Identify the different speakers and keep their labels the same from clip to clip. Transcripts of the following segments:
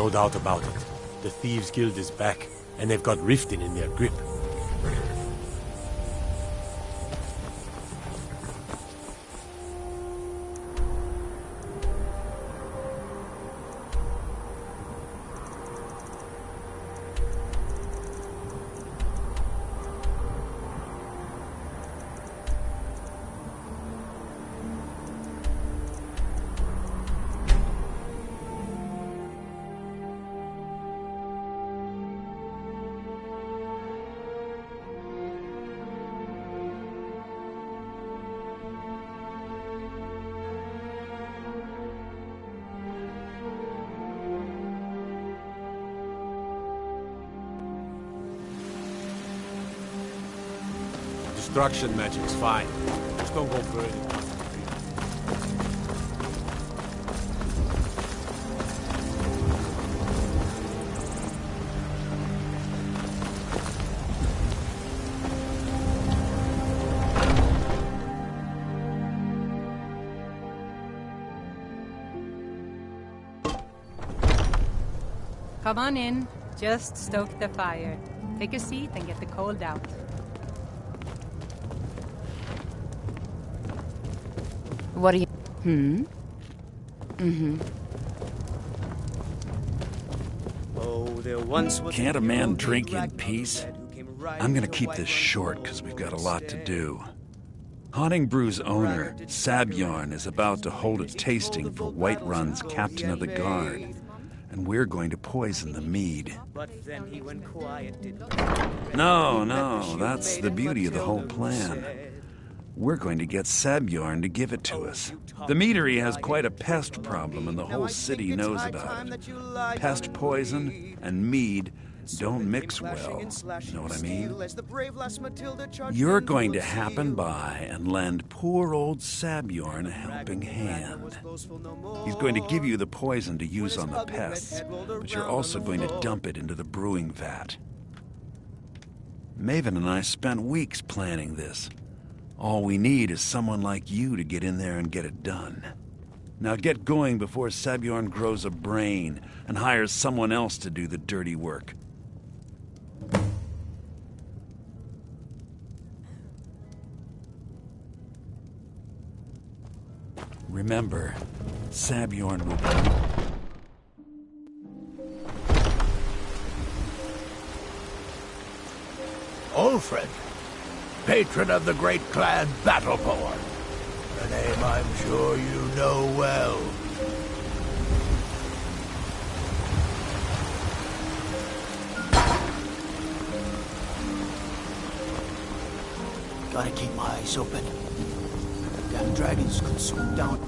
Speaker 1: No doubt about it. The Thieves' Guild is back, and they've got Riften in their grip. Destruction magic's fine. Just don't go burning.
Speaker 2: Come on in. Just stoke the fire. Take a seat and get the cold out.
Speaker 3: What are you...
Speaker 4: Can't a man drink in peace? I'm gonna keep this short, because we've got a lot to do. Haunting Brew's owner, Sabjorn, is about to hold a tasting for Whiterun's captain of the guard. And we're going to poison the mead. No, that's the beauty of the whole plan. We're going to get Sabjorn to give it to us. The meadery has quite a pest problem, and the whole city knows about it. Pest poison and mead don't mix well. You know what I mean? You're going to happen by and lend poor old Sabjorn a helping hand. He's going to give you the poison to use on the pests, but you're also going to dump it into the brewing vat. Maven and I spent weeks planning this. All we need is someone like you to get in there and get it done. Now get going before Sabjorn grows a brain and hires someone else to do the dirty work. Remember, Sabjorn will be...
Speaker 5: Ulfred, patron of the great clan Battleborn. A name I'm sure you know well.
Speaker 6: Gotta keep my eyes open. Damn dragons could swoop down.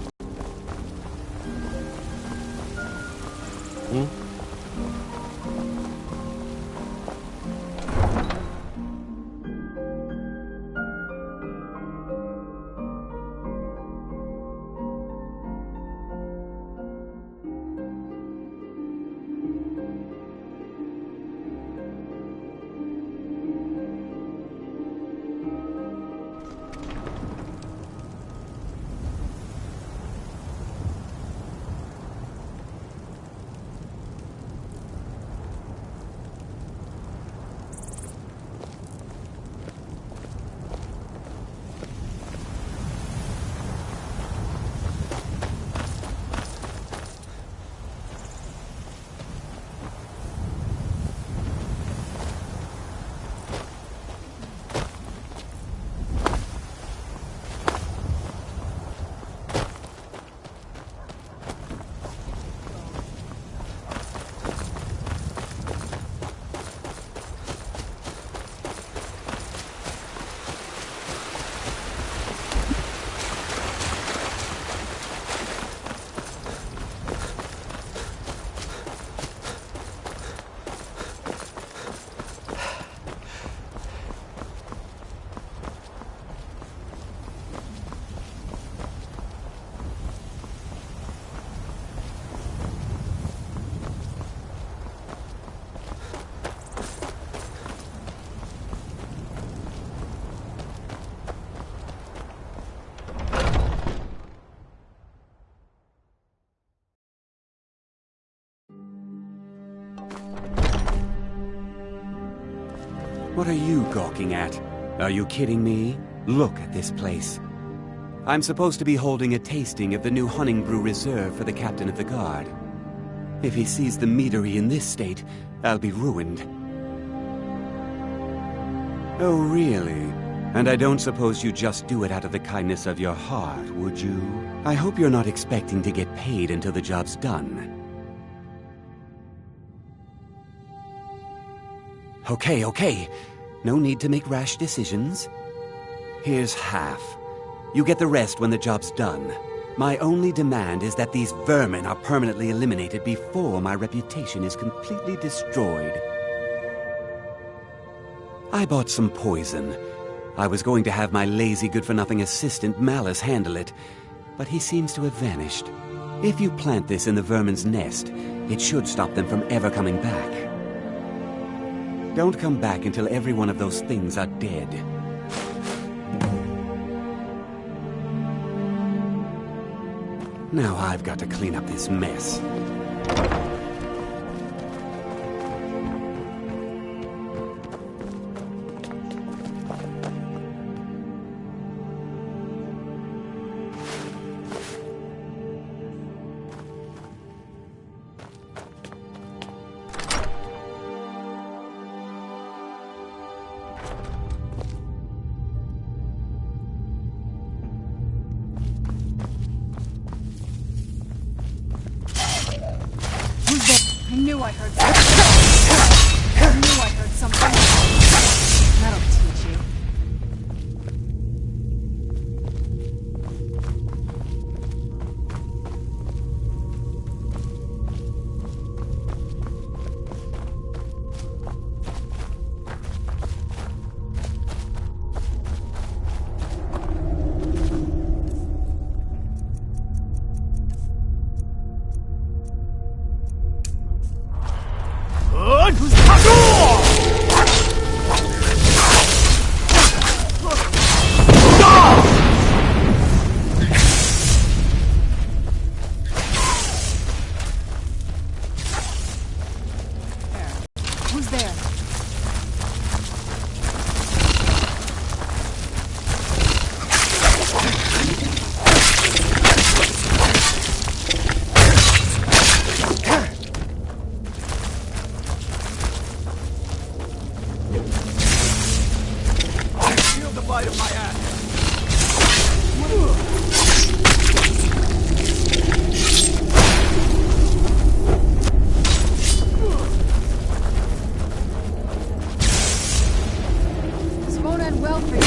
Speaker 7: What are you gawking at? Are you kidding me? Look at this place. I'm supposed to be holding a tasting of the new Hunting Brew Reserve for the Captain of the Guard. If he sees the meadery in this state, I'll be ruined. Oh, really? And I don't suppose you just do it out of the kindness of your heart, would you? I hope you're not expecting to get paid until the job's done. Okay. No need to make rash decisions. Here's half. You get the rest when the job's done. My only demand is that these vermin are permanently eliminated before my reputation is completely destroyed. I bought some poison. I was going to have my lazy good-for-nothing assistant Malice handle it, but he seems to have vanished. If you plant this in the vermin's nest, it should stop them from ever coming back. Don't come back until every one of those things are dead. Now I've got to clean up this mess.
Speaker 3: I knew I heard something. I knew I heard something. That'll teach you. Who's there?
Speaker 5: Feel the bite of my ass.
Speaker 3: This won't end well for you.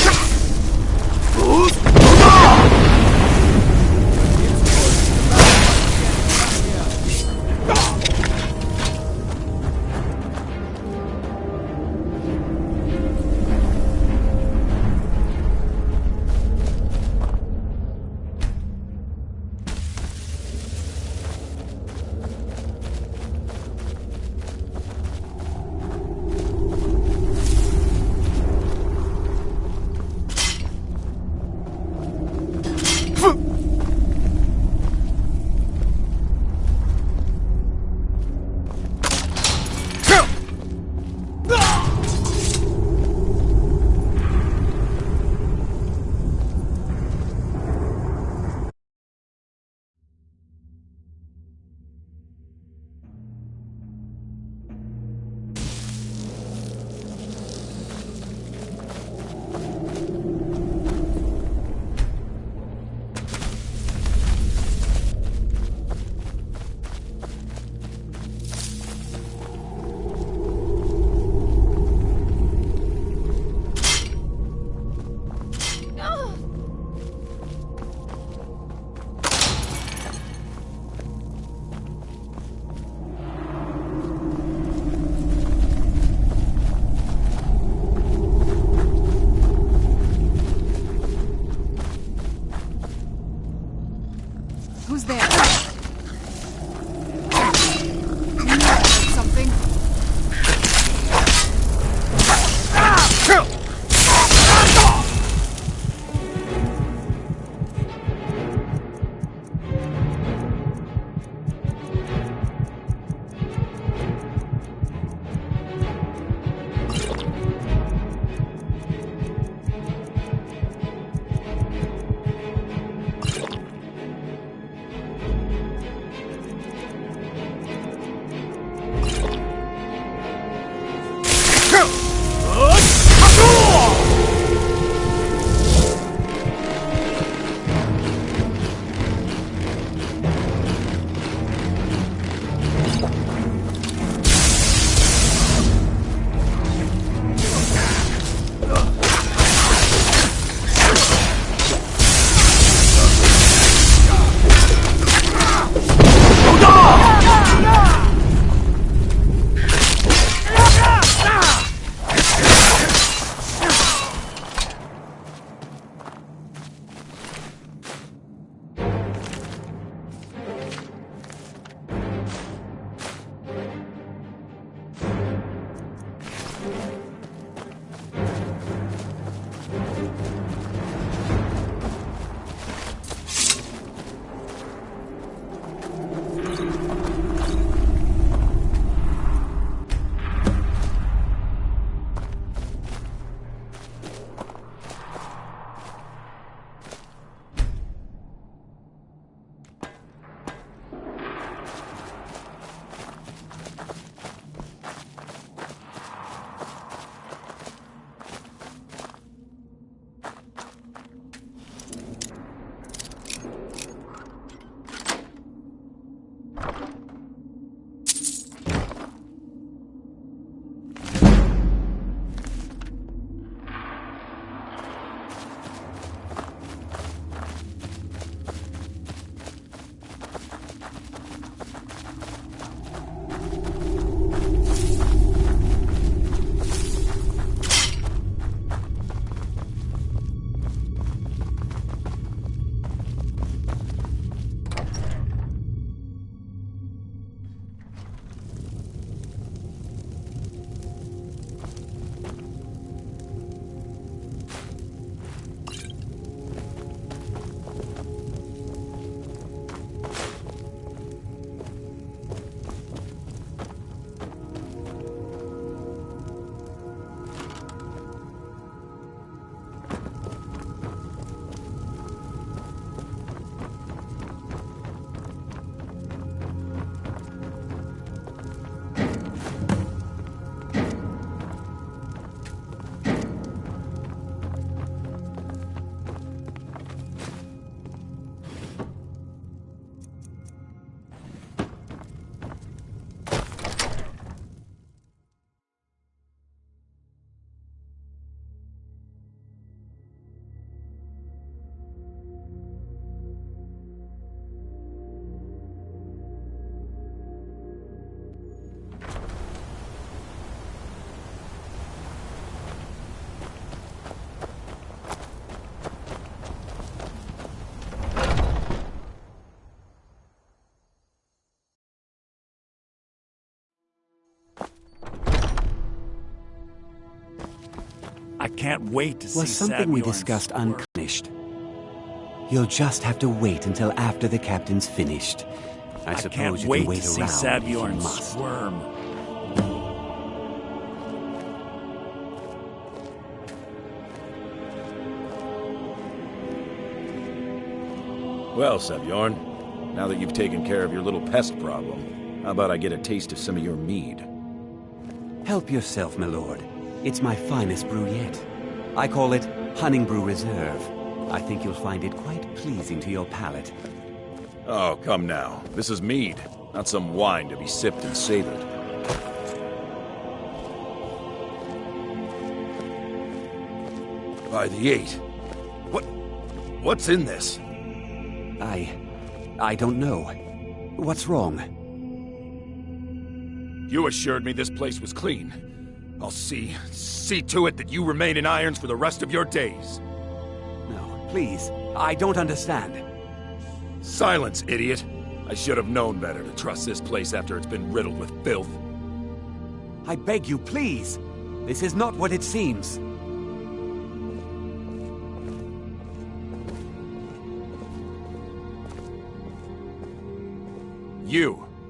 Speaker 4: can't wait to see
Speaker 7: Was something we
Speaker 4: Saviorn
Speaker 7: discussed
Speaker 4: squirm.
Speaker 7: unpunished? You'll just have to wait until after the captain's finished. I
Speaker 4: can't
Speaker 7: suppose you
Speaker 4: wait
Speaker 7: can wait
Speaker 4: to see
Speaker 7: around if you
Speaker 4: Saviorn
Speaker 7: must.
Speaker 4: squirm.
Speaker 8: Well, Sebjorn, now that you've taken care of your little pest problem, how about I get a taste of some of your mead?
Speaker 7: Help yourself, my lord. It's my finest brew yet. I call it Hunning Brew Reserve. I think you'll find it quite pleasing to your palate.
Speaker 8: Oh, come now. This is mead, not some wine to be sipped and savored. By the 8. What's in this?
Speaker 7: I don't know. What's wrong?
Speaker 8: You assured me this place was clean. I'll see to it that you remain in irons for the rest of your days.
Speaker 7: No, please. I don't understand.
Speaker 8: Silence, idiot. I should have known better to trust this place after it's been riddled with filth.
Speaker 7: I beg you, please. This is not what it seems.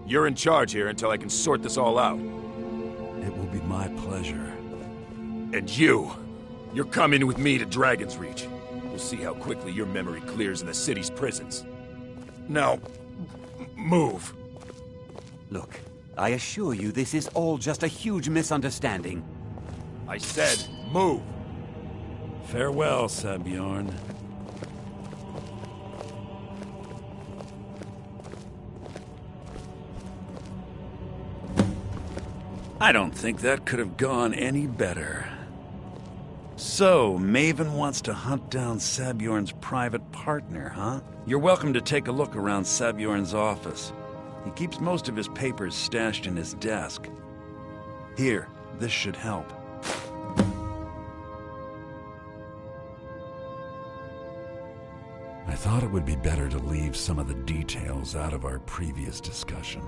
Speaker 8: You're in charge here until I can sort this all out.
Speaker 4: It will be my pleasure.
Speaker 8: And you're coming with me to Dragon's Reach. We'll see how quickly your memory clears in the city's prisons. Now, move.
Speaker 7: Look, I assure you this is all just a huge misunderstanding.
Speaker 8: I said, move.
Speaker 4: Farewell, Sabjorn. I don't think that could have gone any better. So, Maven wants to hunt down Sabjorn's private partner, huh? You're welcome to take a look around Sabjorn's office. He keeps most of his papers stashed in his desk. Here, this should help. I thought it would be better to leave some of the details out of our previous discussion.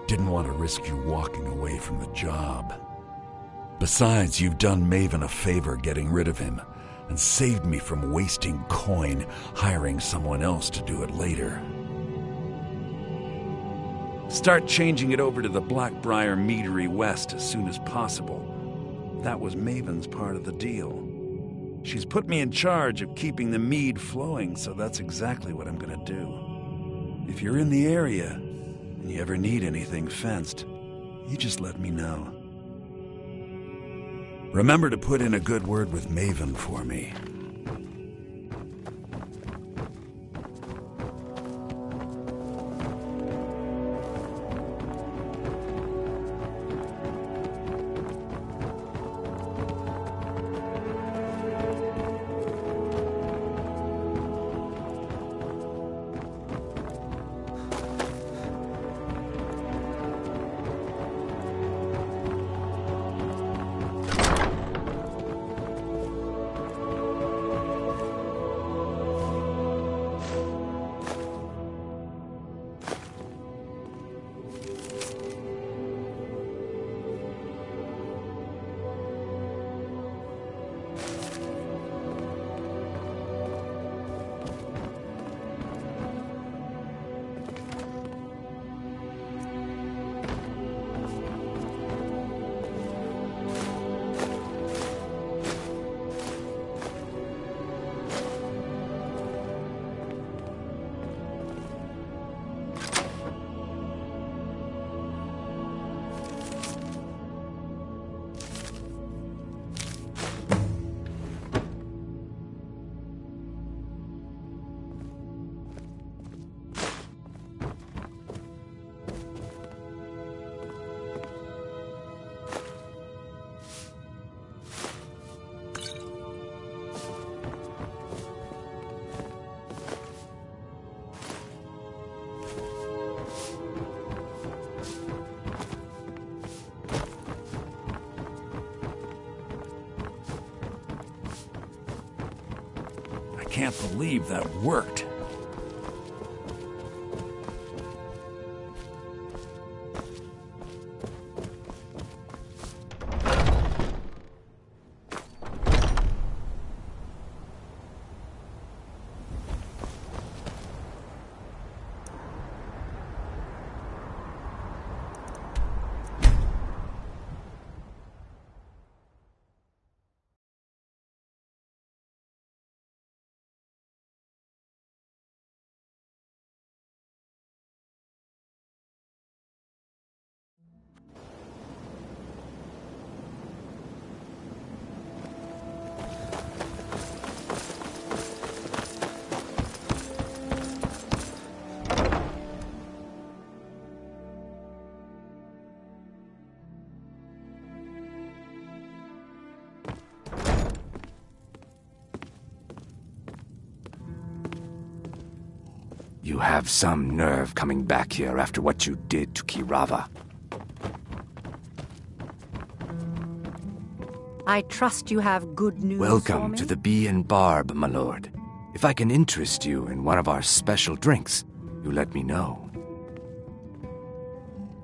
Speaker 4: Didn't want to risk you walking away from the job. Besides, you've done Maven a favor getting rid of him, and saved me from wasting coin hiring someone else to do it later. Start changing it over to the Blackbriar Meadery West as soon as possible. That was Maven's part of the deal. She's put me in charge of keeping the mead flowing, so that's exactly what I'm gonna do. If you're in the area, and you ever need anything fenced, you just let me know. Remember to put in a good word with Maven for me. I can't believe that worked.
Speaker 9: You have some nerve coming back here after what you did to Kirava.
Speaker 10: I trust you have good news for
Speaker 9: Welcome
Speaker 10: me?
Speaker 9: to the Bee and Barb, my lord. If I can interest you in one of our special drinks, you let me know.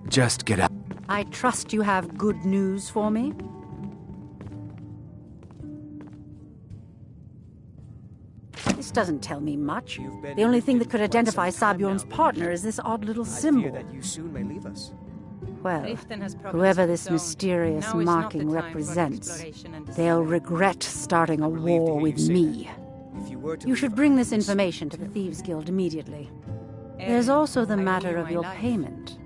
Speaker 9: Just get out.
Speaker 10: I trust you have good news for me? This doesn't tell me much. The only thing that could identify Sabjorn's partner is this odd little symbol. Well, whoever this mysterious marking represents, they'll regret starting a war with me. You should bring this information to the Thieves Guild immediately. There's also the matter of your payment.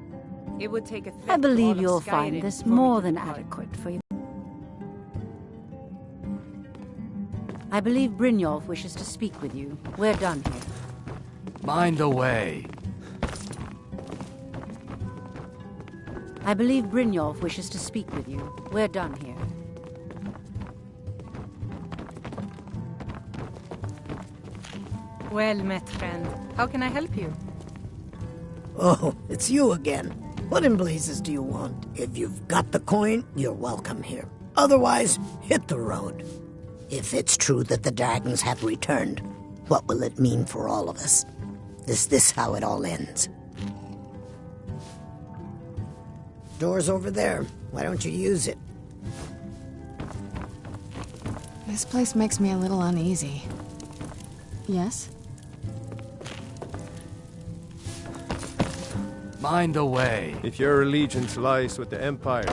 Speaker 10: I believe you'll find this more than adequate for you. I believe Brynjolf wishes to speak with you. We're done here.
Speaker 9: Mind the way.
Speaker 10: I believe Brynjolf wishes to speak with you. We're done here.
Speaker 2: Well met, friend. How can I help you?
Speaker 6: Oh, it's you again. What in blazes do you want? If you've got the coin, you're welcome here. Otherwise, hit the road. If it's true that the dragons have returned, what will it mean for all of us? Is this how it all ends? Door's over there. Why don't you use it?
Speaker 3: This place makes me a little uneasy. Yes?
Speaker 9: Mind the way.
Speaker 11: If your allegiance lies with the Empire,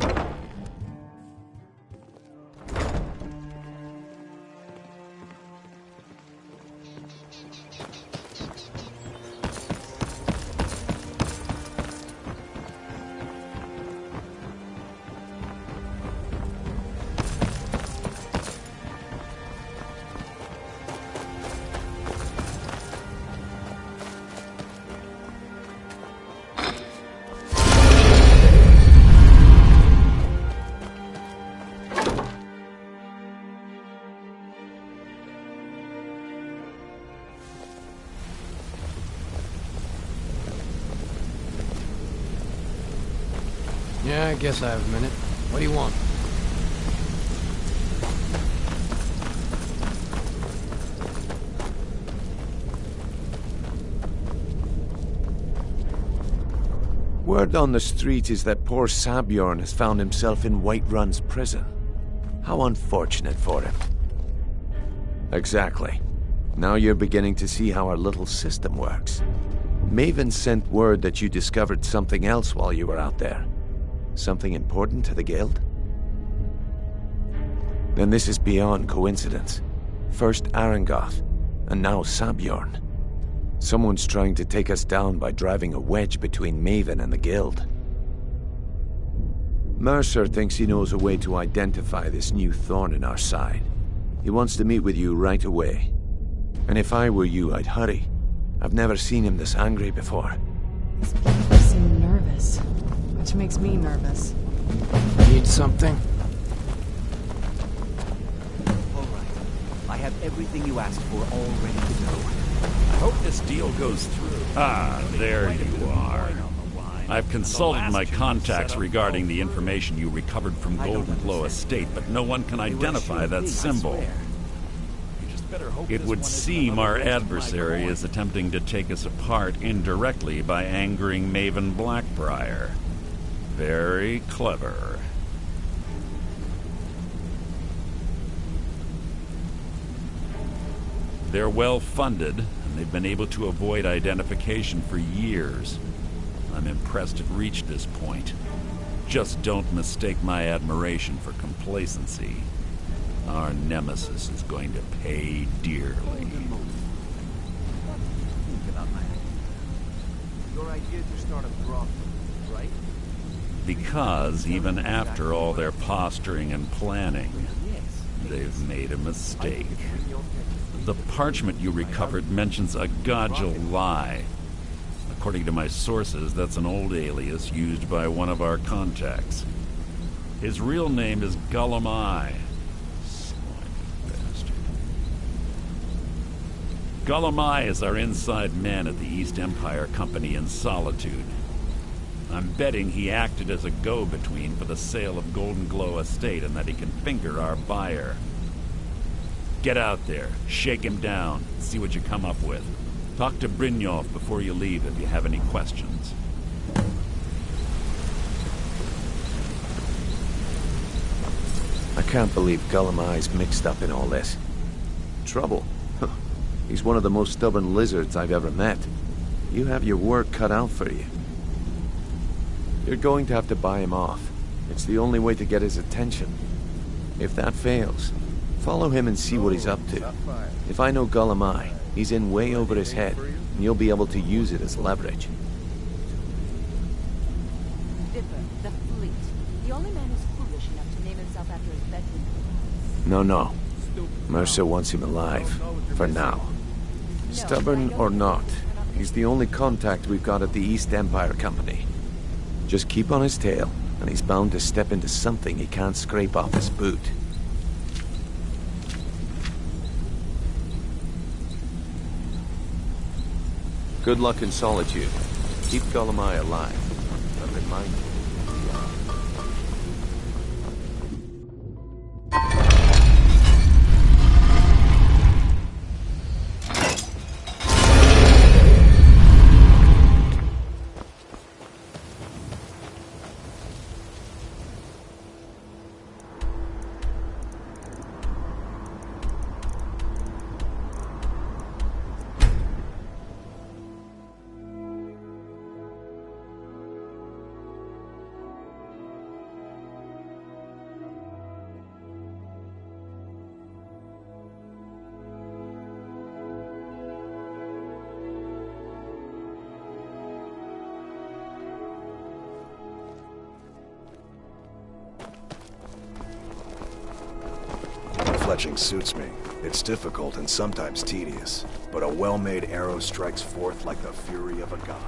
Speaker 12: Yeah, I guess I have a minute. What do you want?
Speaker 1: Word on the street is that poor Sabjorn has found himself in Whiterun's prison. How unfortunate for him. Exactly. Now you're beginning to see how our little system works. Maven sent word that you discovered something else while you were out there. Something important to the guild? Then this is beyond coincidence. First Arangoth, and now Sabjorn. Someone's trying to take us down by driving a wedge between Maven and the guild. Mercer thinks he knows a way to identify this new thorn in our side. He wants to meet with you right away. And if I were you, I'd hurry. I've never seen him this angry before.
Speaker 3: These people seem nervous, which makes me nervous.
Speaker 12: Need something?
Speaker 7: All right. I have everything you asked for all ready to go.
Speaker 4: I hope this deal goes through.
Speaker 13: Ah, there you are. I've consulted my contacts regarding the information you recovered from Golden Glow Estate, but no one can identify that symbol. It would seem our adversary is attempting to take us apart indirectly by angering Maven Blackbriar. Very clever. They're well funded, and they've been able to avoid identification for years. I'm impressed it reached this point. Just don't mistake my admiration for complacency. Our nemesis is going to pay dearly.
Speaker 7: Your idea to start a brothel, right?
Speaker 13: Because even after all their posturing and planning, they've made a mistake. The parchment you recovered mentions a Godgel lie. According to my sources, that's an old alias used by one of our contacts. His real name is Gullum Eye. Slimy bastard. Gullumai is our inside man at the East Empire Company in Solitude. I'm betting he acted as a go-between for the sale of Golden Glow Estate and that he can finger our buyer. Get out there, shake him down, see what you come up with. Talk to Brynjolf before you leave if you have any questions.
Speaker 1: I can't believe Gullumai's mixed up in all this. Trouble? He's one of the most stubborn lizards I've ever met. You have your work cut out for you. You're going to have to buy him off. It's the only way to get his attention. If that fails, follow him and see what he's up to. If I know Gullumai, he's in way over his head, and you'll be able to use it as leverage.
Speaker 14: Dipper, the fleet. The only man who's foolish enough to name himself after his bedroom.
Speaker 1: No. Mercer wants him alive, for now. Stubborn or not, he's the only contact we've got at the East Empire Company. Just keep on his tail, and he's bound to step into something he can't scrape off his boot. Good luck in Solitude. Keep Gullumai alive, but remind him.
Speaker 15: Fletching suits me. It's difficult and sometimes tedious, but a well-made arrow strikes forth like the fury of a god.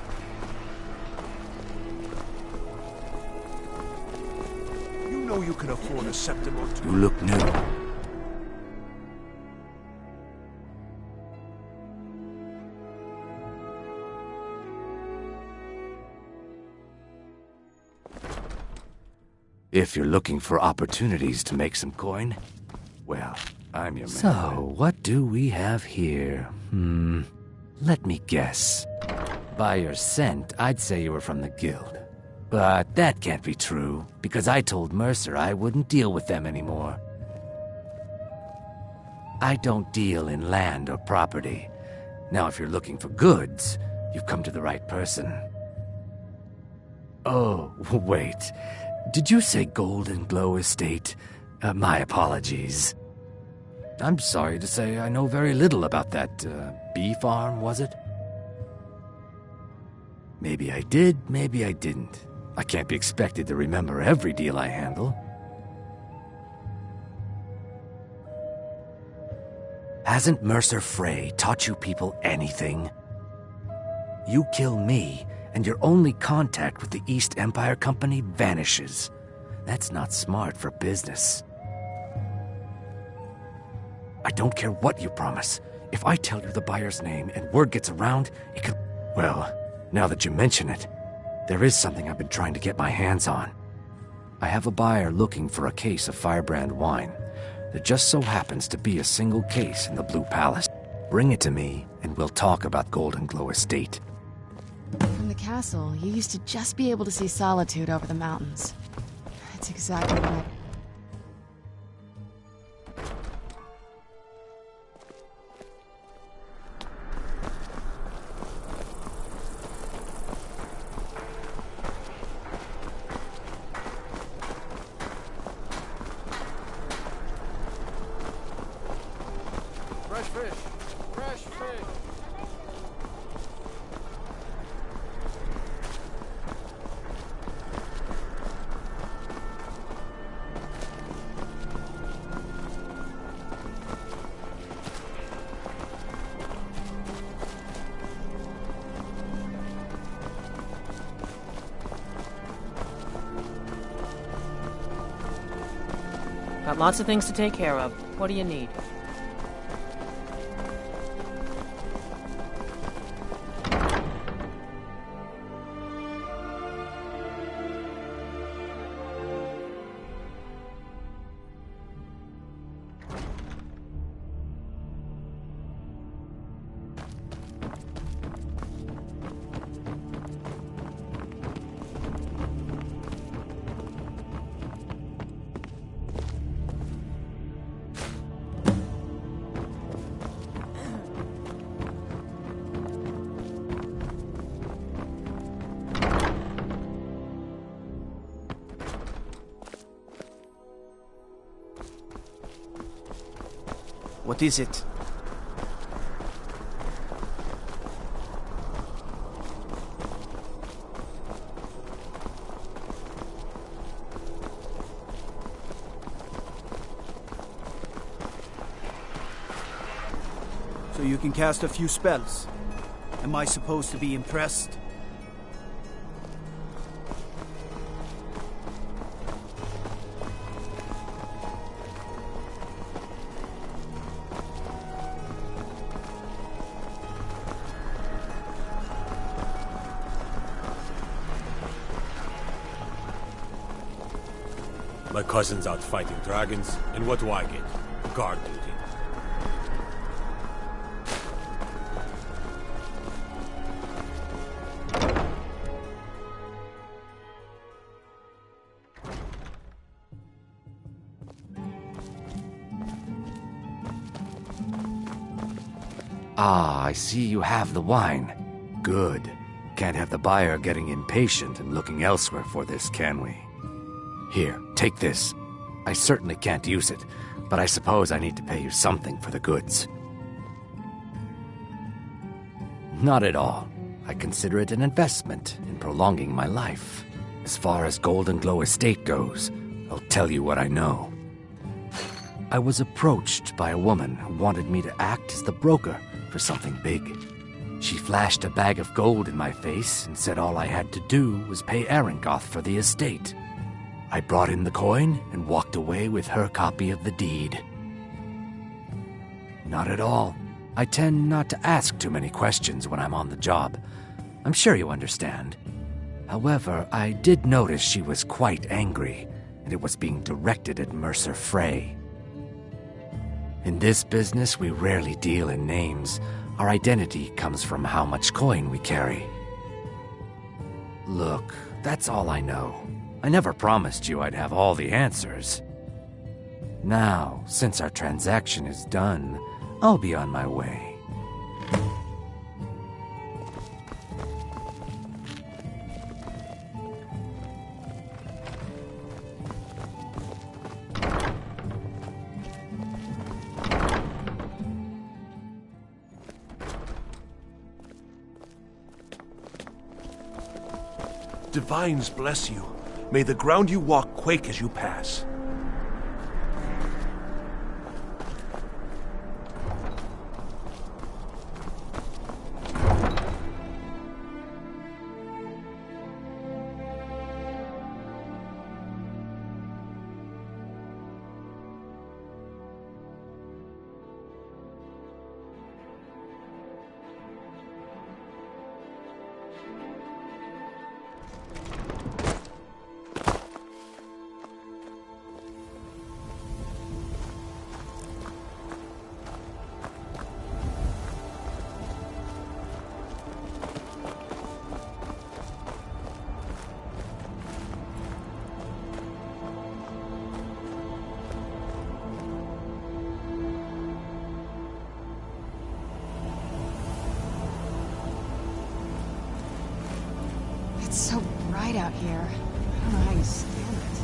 Speaker 15: You know you can afford a septim or two.
Speaker 9: You look new. If you're looking for opportunities to make some coin, well, I'm your man. So, what do we have here? Let me guess. By your scent, I'd say you were from the guild. But that can't be true, because I told Mercer I wouldn't deal with them anymore. I don't deal in land or property. Now, if you're looking for goods, you've come to the right person. Oh, wait. Did you say Golden Glow Estate? My apologies. I'm sorry to say I know very little about that, bee farm, was it? Maybe I did, maybe I didn't. I can't be expected to remember every deal I handle. Hasn't Mercer Frey taught you people anything? You kill me, and your only contact with the East Empire Company vanishes. That's not smart for business. I don't care what you promise. If I tell you the buyer's name and word gets around, it could... Well, now that you mention it, there is something I've been trying to get my hands on. I have a buyer looking for a case of Firebrand wine. There just so happens to be a single case in the Blue Palace. Bring it to me, and we'll talk about Golden Glow Estate.
Speaker 16: From the castle, you used to just be able to see Solitude over the mountains. That's exactly what I...
Speaker 17: Got lots of things to take care of. What do you need? What is it? So you can cast a few spells. Am I supposed to be impressed?
Speaker 18: My cousin's out fighting dragons, and what do I get? Guard duty.
Speaker 9: Ah, I see you have the wine. Good. Can't have the buyer getting impatient and looking elsewhere for this, can we? Here, take this. I certainly can't use it, but I suppose I need to pay you something for the goods. Not at all. I consider it an investment in prolonging my life. As far as Golden Glow Estate goes, I'll tell you what I know. I was approached by a woman who wanted me to act as the broker for something big. She flashed a bag of gold in my face and said all I had to do was pay Arangoth for the estate. I brought in the coin and walked away with her copy of the deed. Not at all. I tend not to ask too many questions when I'm on the job. I'm sure you understand. However, I did notice she was quite angry, and it was being directed at Mercer Frey. In this business, we rarely deal in names. Our identity comes from how much coin we carry. Look, that's all I know. I never promised you I'd have all the answers. Now, since our transaction is done, I'll be on my way.
Speaker 19: Divines bless you. May the ground you walk quake as you pass.
Speaker 16: It's so bright out here. I don't know how you stand it.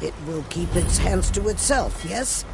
Speaker 6: It will keep its hands to itself, yes?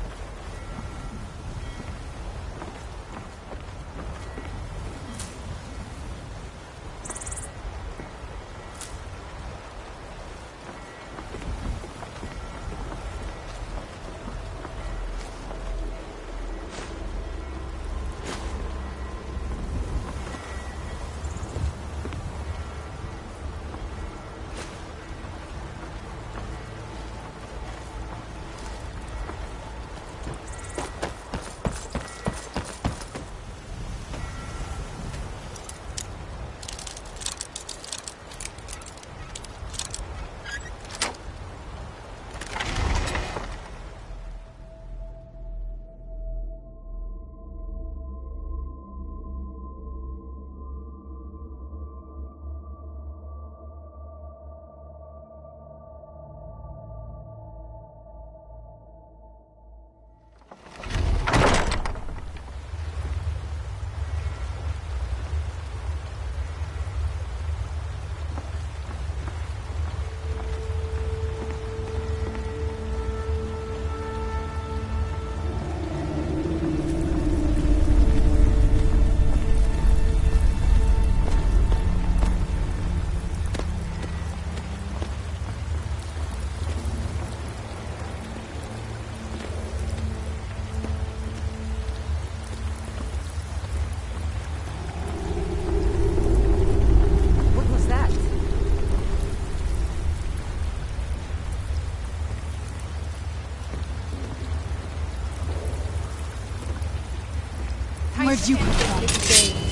Speaker 3: Where'd you come from?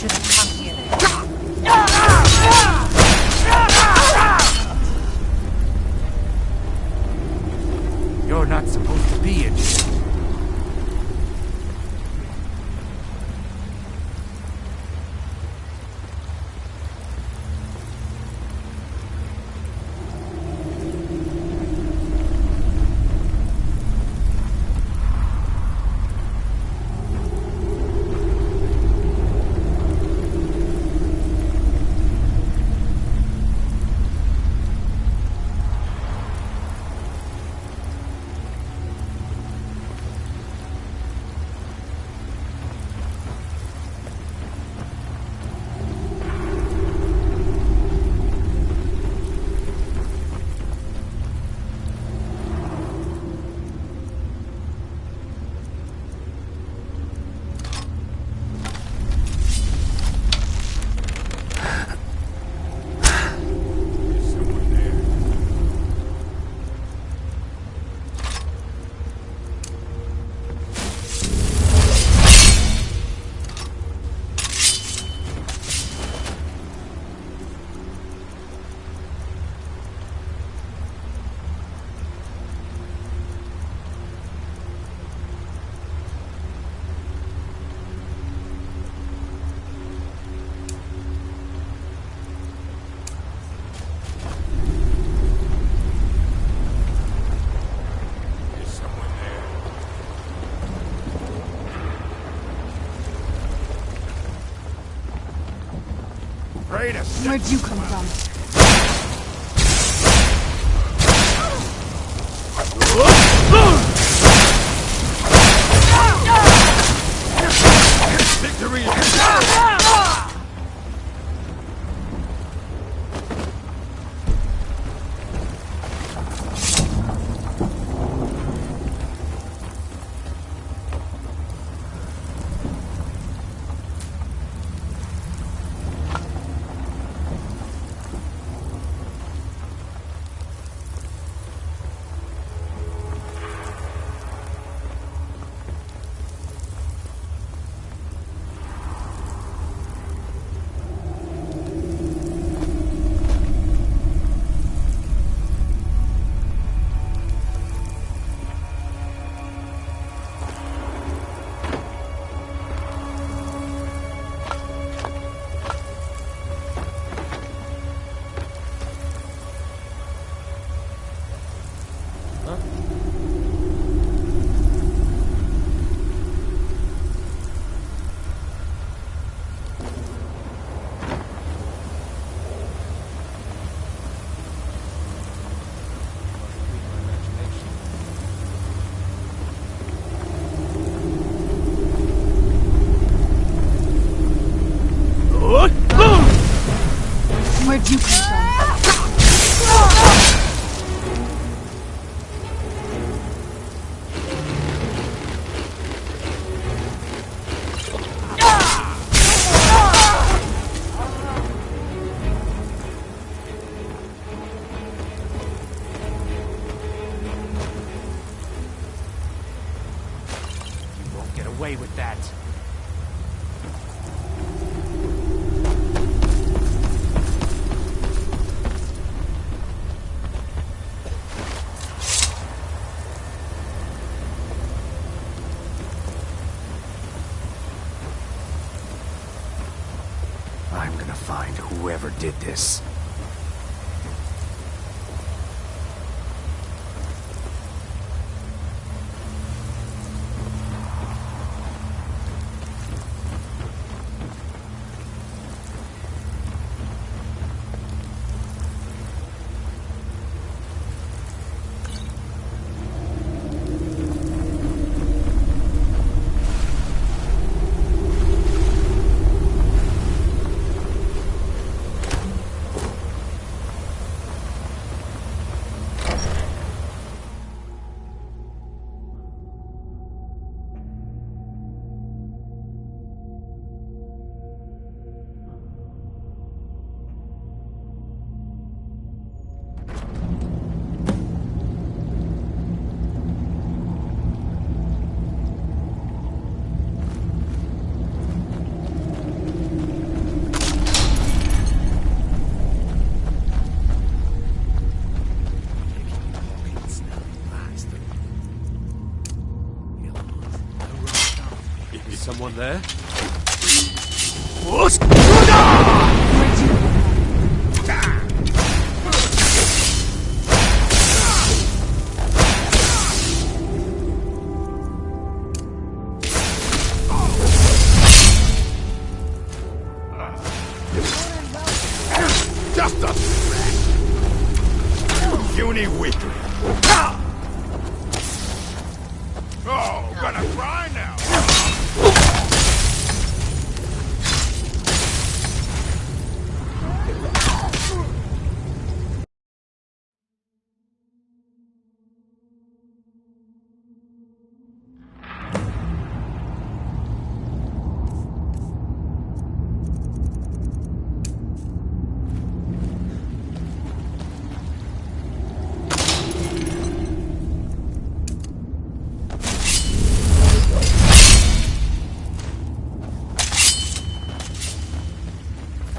Speaker 2: shouldn't come here.
Speaker 9: You're not supposed to be in here.
Speaker 3: Where'd you come from?
Speaker 5: Victory!
Speaker 3: Where'd you come from?
Speaker 9: You won't get away with that. I'm gonna find whoever did this.
Speaker 11: Someone there?
Speaker 8: Just a puny weakling. Oh, gonna cry now.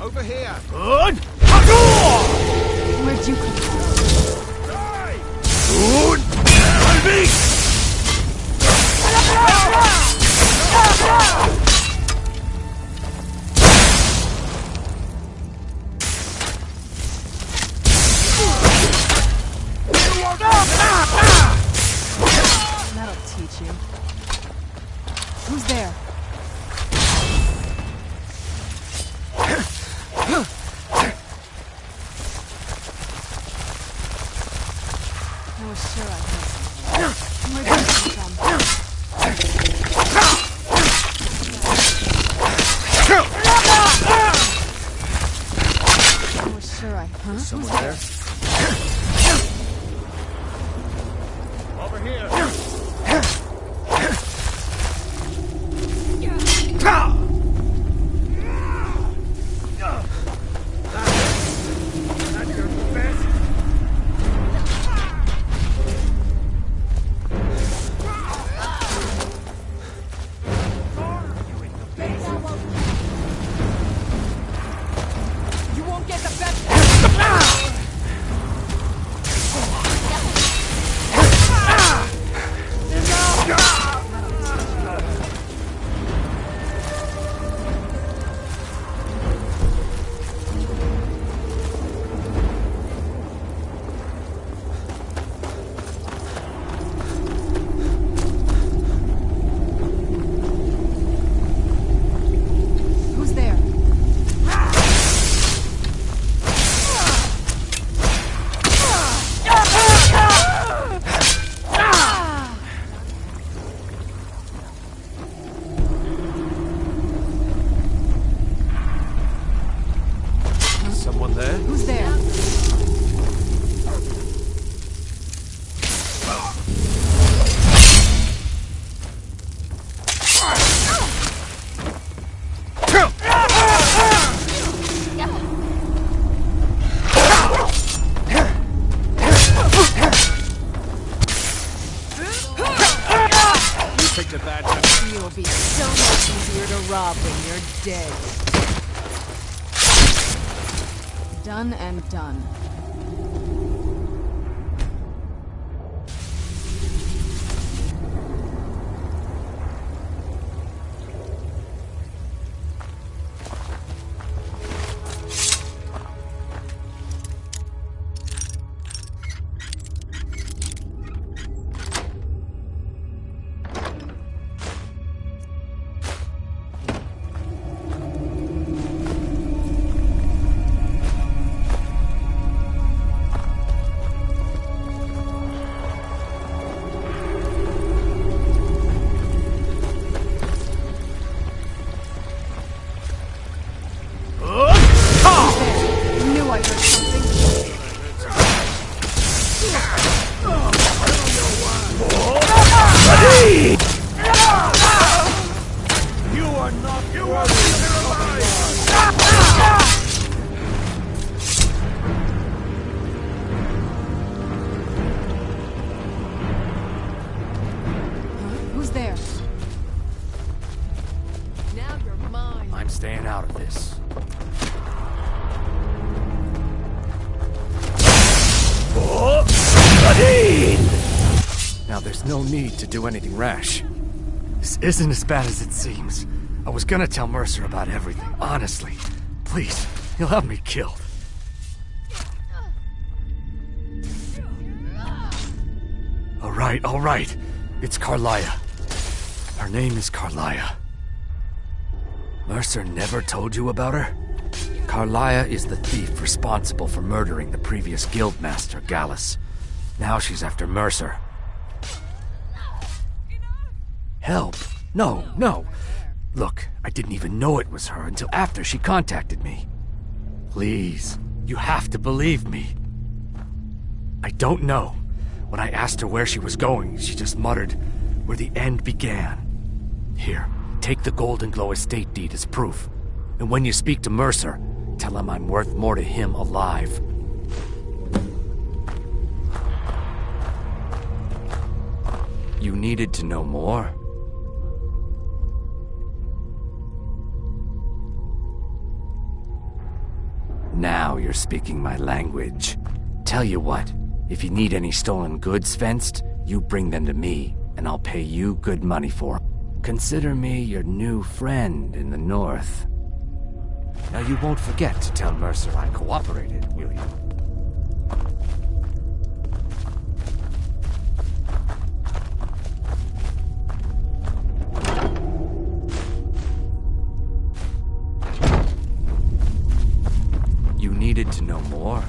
Speaker 17: Over here.
Speaker 8: Good.
Speaker 16: Where'd you come from?
Speaker 8: Good. Enemy.
Speaker 16: That'll teach you. Who's there? I was sure I heard something. Where'd you come from? I was sure I heard
Speaker 11: Someone there?
Speaker 8: Over here. That's your best.
Speaker 14: You won't get the best.
Speaker 16: Who's there?
Speaker 11: Someone there?
Speaker 16: Who's there?
Speaker 11: Take the bad guy.
Speaker 14: You'll be so much easier to rob when you're dead.
Speaker 16: Done and done.
Speaker 3: I knew I heard something.
Speaker 8: You are not worthy
Speaker 16: Who's there?
Speaker 14: Now you're mine.
Speaker 9: I'm staying out of this.
Speaker 11: Now there's no need to do anything rash.
Speaker 9: This isn't as bad as it seems. I was gonna tell Mercer about everything, honestly. Please, he'll have me killed. All right. It's Carlia. Her name is Carlia. Mercer never told you about her? Carlia is the thief responsible for murdering the previous guildmaster, Gallus. Now she's after Mercer. Help? No. Look, I didn't even know it was her until after she contacted me. Please, you have to believe me. I don't know. When I asked her where she was going, she just muttered, where the end began. Here, take the Golden Glow estate deed as proof. And when you speak to Mercer, tell him I'm worth more to him alive. You needed to know more? Now you're speaking my language. Tell you what, if you need any stolen goods fenced, you bring them to me, and I'll pay you good money for them. Consider me your new friend in the north. Now you won't forget to tell Mercer I cooperated, will you? You needed to know more?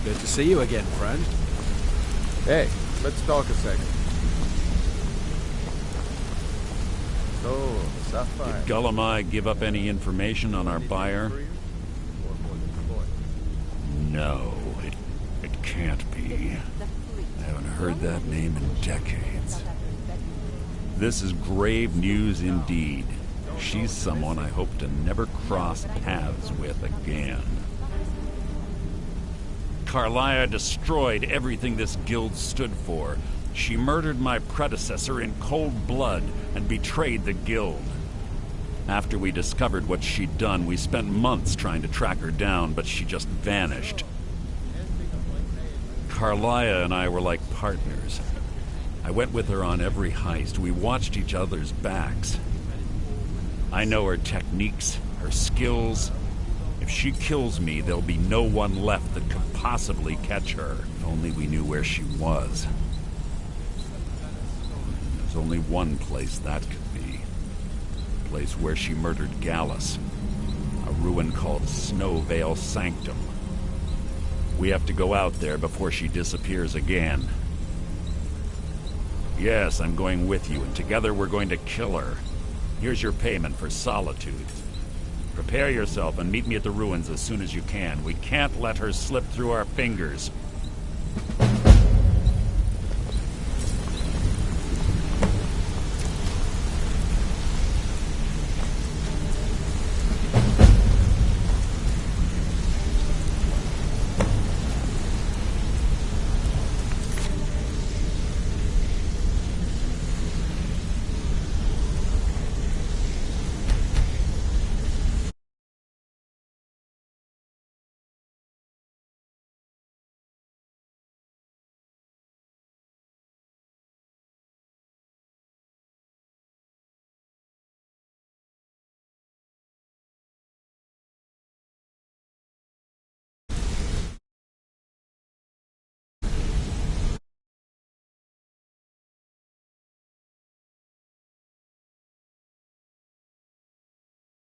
Speaker 12: Good to see you again, friend.
Speaker 11: Hey, let's talk a second. So, Sapphire...
Speaker 13: Did Gullumai give up any information on our buyer? No, it can't be. I haven't heard that name in decades. This is grave news indeed. She's someone I hope to never cross paths with again. Carlia destroyed everything this guild stood for. She murdered my predecessor in cold blood and betrayed the guild. After we discovered what she'd done, we spent months trying to track her down, but she just vanished. Carlia and I were like partners. I went with her on every heist. We watched each other's backs. I know her techniques, her skills. If she kills me, there'll be no one left that could possibly catch her. If only we knew where she was. There's only one place that could be. The place where she murdered Gallus. A ruin called Snowvale Sanctum. We have to go out there before she disappears again. Yes, I'm going with you, and together we're going to kill her. Here's your payment for solitude. Prepare yourself and meet me at the ruins as soon as you can. We can't let her slip through our fingers.